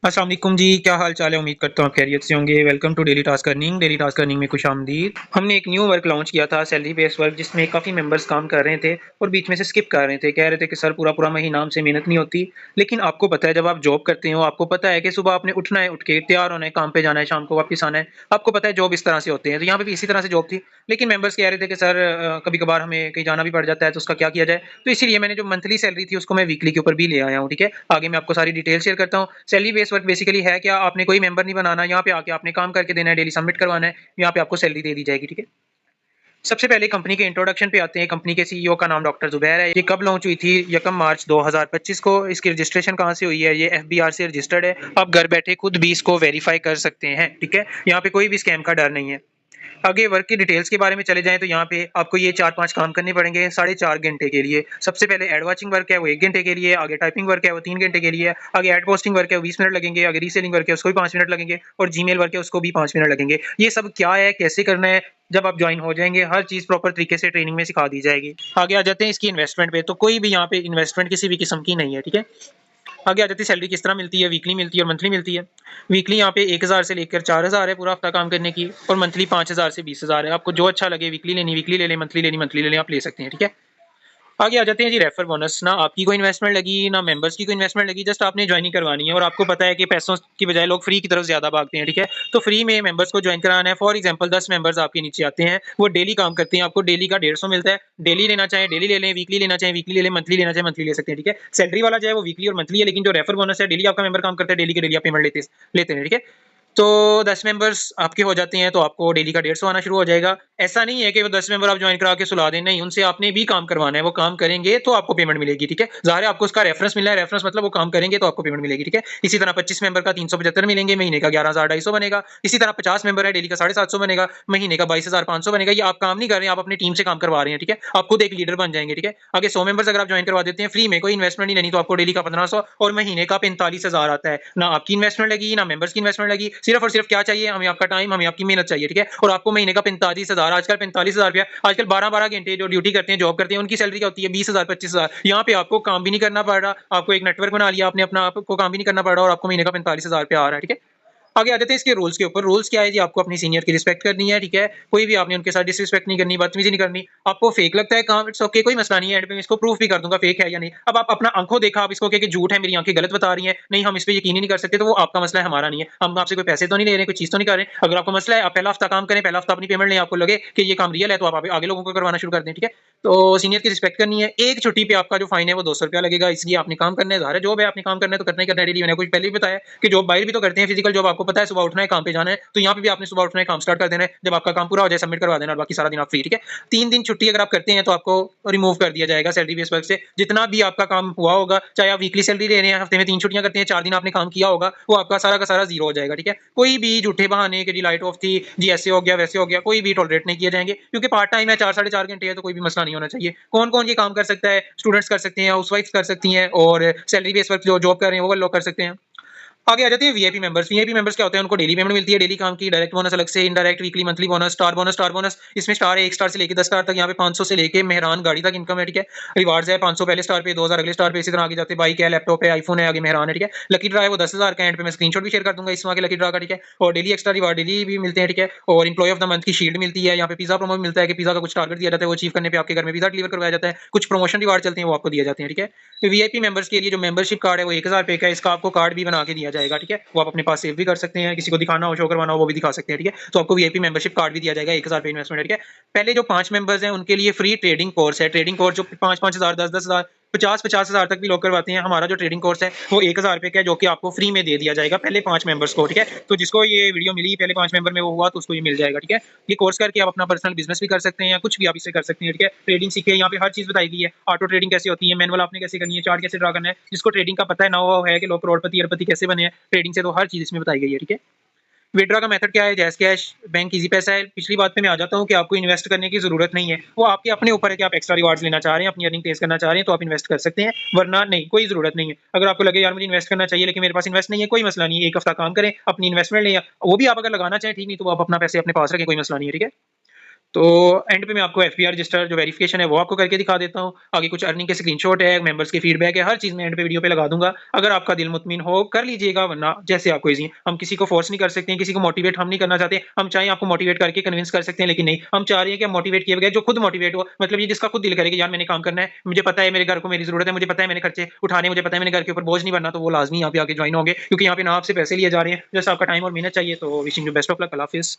अस्सलाम वालेकुम जी, क्या हाल चाल है? उम्मीद करता हूँ आप खैरियत से होंगे। Welcome to daily task earning. Daily task earning में खुशामदीद। हमने एक न्यू वर्क लॉन्च किया था, सैलरी बेस्ड वर्क, जिसमें काफ़ी मेंबर्स काम कर रहे थे और बीच में से स्किप कर रहे थे। कह रहे थे कि सर पूरा-पूरा महीना हमसे मेहनत नहीं होती। लेकिन आपको पता है, जब आप जॉब करते हो, आपको पता है कि सुबह आपने उठना है, उठ के तैयार होना है, काम पे जाना है, शाम को वापस आना है। आपको पता है जॉब इस तरह से होते हैं। तो यहाँ पे भी इसी तरह से जॉब थी। लेकिन मेंबर्स कह रहे थे कि सर कभी-कभार हमें कहीं जाना भी पड़ जाता है, तो उसका क्या किया जाए? तो इसीलिए मैंने जो मंथली सैलरी थी उसको मैं वीकली के ऊपर भी ले आया हूँ, ठीक है? आगे मैं आपको सारी डिटेल शेयर करता हूँ। सैलरी बेस्ड वर्क बेसिकली है क्या, आपने कोई मेंबर नहीं बनाना, यहाँ पे आके आपने काम करके देना है, डेली सबमिट करवाना है, यहाँ पे आपको सैलरी दे दी जाएगी, ठीक है? सबसे पहले कंपनी के इंट्रोडक्शन पे आते हैं। कंपनी के सीईओ का नाम डॉक्टर ज़ुबैर है। ये कब लॉन्च हुई थी? 1 मार्च 2025 को। इसकी रजिस्ट्रेशन कहाँ से हुई है? ये एफबीआर से रजिस्टर्ड है। आप घर बैठे खुद भी इसको वेरीफाई कर सकते हैं, ठीक है? यहाँ पे कोई भी स्कैम का डर नहीं है। आगे वर्क की डिटेल्स के बारे में चले जाएँ तो यहाँ पे आपको ये 4-5 काम करने पड़ेंगे 4.5 घंटे के लिए। सबसे पहले एड वॉचिंग वर्क है वो 1 घंटे के लिए, आगे टाइपिंग वर्क है वो 3 घंटे के लिए, आगे एड पोस्टिंग वर्क है वो 20 मिनट लगेंगे, आगे रीसेलिंग वर्क है उसको भी 5 मिनट लगेंगे और जीमेल वर्क है उसको भी 5 मिनट लगेंगे। ये सब क्या है, कैसे करना है, जब आप जॉइन हो जाएँगे हर चीज़ प्रॉपर तरीके से ट्रेनिंग में सिखा दी जाएगी। आगे आ जाते हैं इसकी इन्वेस्टमेंट पे, तो कोई भी यहाँ पे इन्वेस्टमेंट किसी भी किस्म की नहीं है, ठीक है? आगे आ जाती है सैलरी किस तरह मिलती है, वीकली मिलती है और मंथली मिलती है। वीकली यहाँ पे 1000 से लेकर 4000 है पूरा हफ्ता काम करने की और मंथली 5000 से 20000 है। आपको जो अच्छा लगे, वीकली ले लें, मंथली ले लें, आप ले सकते हैं, ठीक है? आगे आ जाते हैं जी रेफर बोनस। ना आपकी कोई इन्वेस्टमेंट लगी, ना मेंबर्स की कोई इन्वेस्टमेंट लगी, जस्ट आपने ज्वाइनिंग करवानी है और आपको पता है कि पैसों की बजाय लोग फ्री की तरफ ज़्यादा भागते हैं, ठीक है? तो फ्री में मेंबर्स को ज्वाइन कराना है। फॉर एग्जांपल 10 मेंबर्स आपके नीचे आते हैं, वो डेली काम करते हैं, आपको डेली का 150 मिलता है। डेली लेना चाहें डेली ले लें, वीकली लेना चाहें वीकली ले लें, मंथली लेना चाहें मंथली ले सकते हैं, ठीक है? सैलरी वाला जो है वो वीकली और मंथली है, लेकिन जो रेफर बोनस है डेली आपका मेंबर काम करता है, डेली के डेली आप पेमेंट लेते हैं, ठीक है? तो 10 मेंबर्स आपके हो जाते हैं तो आपको डेली का 150 आना शुरू हो जाएगा। ऐसा नहीं है कि वो 10 मेंबर आप जॉइन करा के सुला दें, नहीं, उनसे आपने भी काम करवाना है, वो काम करेंगे तो आपको पेमेंट मिलेगी, ठीक है? ज़ाहिर है आपको उसका रेफरेंस मिलना है, रेफरेंस मतलब वो काम करेंगे तो आपको पेमेंट मिलेगी, ठीक है? इसी तरह 25 मेंबर का 375 मिलेंगे, महीने का 11,250 बनेगा। इसी तरह 50 मेंबर है, डेली का 750 बनेगा, महीने का 22,500 बनेगा। ये आप काम नहीं कर रहे हैं, आप अपनी टीम से काम करवा रहे हैं, ठीक है? आप खुद एक लीडर बन जाएँगे, ठीक है? आगे 100 मेंबर्स अगर आप जॉइन करवा देते हैं फ्री में, कोई इन्वेस्टमेंट नहीं लेनी, तो आपको डेली का 1500 और महीने का 45,000 आता है। ना आपकी इन्वेस्टमेंट लगी, ना मेंबर्स की इन्वेस्टमेंट लगी, सिर्फ और सिर्फ क्या चाहिए, हमें आपका टाइम, हमें आपकी मेहनत चाहिए, ठीक है? और आपको महीने का 45,000, आजकल 45,000 रुपया, आजकल 12-12 घंटे जो ड्यूटी करते हैं, जॉब करते हैं, उनकी सैलरी क्या होती है? 20,000 25,000। यहाँ पे आपको काम भी नहीं करना पड़ रहा, आपको एक नेटवर्क बना लिया आपने अपना, आपको काम भी नहीं करना पड़ रहा और आपको महीने का 45,000 रुपया आ रहा है, ठीक है? आगे आ जाते हैं इसके रूल्स के ऊपर। रूल्स क्या है जी, आपको अपनी सीनियर की रिस्पेक्ट करनी है, ठीक है? कोई भी आपने उनके साथ डिसरिस्पेक्ट नहीं करनी, बदतमीज़ी नहीं करनी। आपको फेक लगता है काम, इट्स ओके, कोई मसला नहीं है, एंड पे मैं इसको प्रूफ भी कर दूँगा फेक है या नहीं। अब आप अपना आँखों देखा, आप इसको कहे कि झूठ है, मेरी आँखें गलत बता रही हैं, नहीं हम इस पे यकीन ही नहीं कर सकते, तो वो आपका मसला है, हमारा नहीं है। हम आपसे कोई पैसे तो नहीं ले रहे हैं, कोई चीज़ तो नहीं कर रहे हैं। अगर आपको मसला है, आप पहला हफ्ता काम करें, पहला हफ्ता अपनी पेमेंट लें, आपको लगे कि ये काम रियल है, तो आप आगे आगे लोगों को करवाना शुरू कर दें, ठीक है? तो सीनियर की रिस्पेक्ट करनी है। एक छुट्टी पे आपका जो फाइन है वो ₹200 लगेगा, इसलिए आपने काम करना है, ज़ाहिर है जॉब है, आपने काम करना है तो करना ही करना है डेली। मैंने कुछ पहले भी बताया कि जॉब बाहर भी तो करते हैं, फिजिकल जॉब, आपको पता है सुबह उठना है, काम पे जाना है, तो यहाँ पे भी आपने सुबह उठना है, काम स्टार्ट कर देना है। जब आपका काम पूरा हो जाए सबमिट करवा देना और बाकी सारा दिन आप फ्री, ठीक है? 3 दिन छुट्टी अगर आप करते हैं तो आपको रिमूव कर दिया जाएगा सैलरी बेस वर्क से। जितना भी आपका काम हुआ होगा, चाहे आप वीकली सैलरी ले रहे हैं, हफ्ते में 3 छुट्टियाँ करते हैं, 4 दिन आपने काम किया होगा, वो आपका सारा का सारा ज़ीरो हो जाएगा, ठीक है? कोई भी झूठे बहाने कि जी लाइट ऑफ थी, जी ऐसे हो गया, वैसे हो गया, कोई भी टॉलरेट नहीं किए जाएँगे, क्योंकि पार्ट टाइम है, 4 साढ़े 4 घंटे है, तो कोई भी मसला नहीं होना चाहिए। कौन-कौन ये काम कर सकता है? स्टूडेंट्स कर सकते हैं, हाउसवाइफ्स कर सकती हैं और सैलरी बेस वर्क जो जॉब कर रहे हैं वो लोग कर सकते हैं। आगे आ जाते हैं वीआईपी मेंबर्स। वीआईपी मेंबर्स क्या होते हैं? उनको डेली पेमेंट मिलती है, डेली काम की, डायरेक्ट बोनस अलग से, indirect weekly, monthly bonus, star bonus. इसमें स्टार है 1 स्टार से लेके 10 स्टार तक, यहाँ पे 500 से लेके मेहरान गाड़ी तक इनकम है, ठीक है? रिवार्ड्स है 500 पहले स्टार पे, 2000 अगले स्टार पे, इसी तरह आगे जाते हैं, बाइक है, लैपटॉप है, आईफोन है, आगे मेहरान है, ठीक है? लकी ड्रा है वो 10,000 का, एंड पे मैं स्क्रीनशॉट भी शेयर कर दूँगा इसमें आगे लकी ड्रा का, ठीक है? और डेली एक्स्ट्रा रिवार्ड डेली भी मिलते हैं, ठीक है? और एम्प्लॉयी ऑफ द मंथ की शील्ड मिलती है, यहाँ पे पिज़्ज़ा प्रोमो मिलता है कि पिज़्ज़ा का कुछ टारगेट दिया जाता है, वो अचीव करने पे आपके घर में पिज़्ज़ा डिलीवर करवाया जाता है। कुछ प्रमोशन रिवार्ड चलते हैं, वो आपको दिए जाते हैं, ठीक है? तो वीआईपी मेंबर्स के लिए जो मेंबरशिप कार्ड है वो 1000 रुपए का है, इसका आपको कार्ड भी बना के दिया जाएगा, ठीक है? वो आप अपने पास सेव भी कर सकते हैं, किसी को दिखाना हो, शो करवाना हो, वो भी दिखा सकते हैं, ठीक है? तो आपको वीआईपी मेंबरशिप कार्ड भी दिया जाएगा, 1000 रुपए इन्वेस्टमेंट है, ठीक है? पहले जो 5 मेंबर्स हैं उनके लिए फ्री ट्रेडिंग कोर्स है। ट्रेडिंग कोर्स जो 5-5 हज़ार, 10-10 हज़ार, 50-50 हज़ार तक भी लोग करवाते हैं। हमारा जो ट्रेडिंग कोर्स है वो 1000 रुपए का है, जो कि आपको फ्री में दे दिया जाएगा पहले 5 मेंबर्स को, ठीक है? तो जिसको ये वीडियो मिली पहले 5 मेंबर में वो हुआ तो उसको ये मिल जाएगा, ठीक है? ये कोर्स करके आप अपना पर्सनल बिज़नेस भी कर सकते हैं या कुछ भी आप इससे कर सकते हैं, ठीक है? ट्रेडिंग सीखे, यहाँ पे हर चीज़ बताई गई है। ऑटो ट्रेडिंग कैसे होती है, मैनुअल आपने कैसे करनी है, चार्ट कैसे ड्रा करना है। जिसको ट्रेडिंग का पता है, know-how है कि लोग करोड़पति, अरबपति कैसे बने हैं ट्रेडिंग से, तो हर चीज़ इसमें बताई गई है, ठीक है? विथड्रॉ का मेथड क्या है? जैज़ कैश, बैंक ईज़ी पैसा है। पिछली बात पे मैं आ जाता हूँ कि आपको इन्वेस्ट करने की ज़रूरत नहीं है। वो आपके अपने ऊपर है कि आप एक्स्ट्रा रिवार्ड्स लेना चाह रहे हैं, अपनी अर्निंग तेज़ करना चाह रहे हैं, तो आप इन्वेस्ट कर सकते हैं, वरना नहीं, कोई ज़रूरत नहीं है। अगर आपको लगे यार मुझे इन्वेस्ट करना चाहिए लेकिन मेरे पास इन्वेस्ट नहीं है, कोई मसला नहीं है, 1 हफ्ता काम करें, अपनी इन्वेस्टमेंट लें, वो भी आप अगर लगाना चाहें ठीक, नहीं तो आप अपना पैसे अपने पास रखें, कोई मसला नहीं है, ठीक है? तो एंड पे मैं आपको एफपीआर रजिस्टर जो वेरिफिकेशन है वो आपको करके दिखा देता हूँ। आगे कुछ अर्निंग के स्क्रीनशॉट है, मेंबर्स की फीडबैक है, हर चीज़ मैं एंड पे वीडियो पे लगा दूँगा। अगर आपका दिल मुतमिन हो कर लीजिएगा, वरना जैसे आपको ईज़ी। हम किसी को फोर्स नहीं कर सकते हैं, किसी को मोटिवेट हम नहीं करना चाहते। हम चाहें आपको मोटिवेट करके कन्विंस कर सकते हैं, लेकिन नहीं, हम चाह रहे हैं कि हम मोटिवेट किए बगैर जो खुद मोटिवेट हो, मतलब ये जिसका खुद दिल करे कि यार मैंने काम करना है, मुझे पता है मेरे घर को मेरी ज़रूरत है, मुझे पता है मैंने खर्चे उठाने, मुझे पता है मैंने घर के ऊपर बोझ नहीं बनना, तो वो लाज़मी यहाँ पे आके जॉइन होंगे, क्योंकि यहाँ पे ना आपसे पैसे लिए जा रहे हैं, जस्ट आपका टाइम और मेहनत चाहिए। तो wishing you best of luck. अल्लाह हाफ़िज़।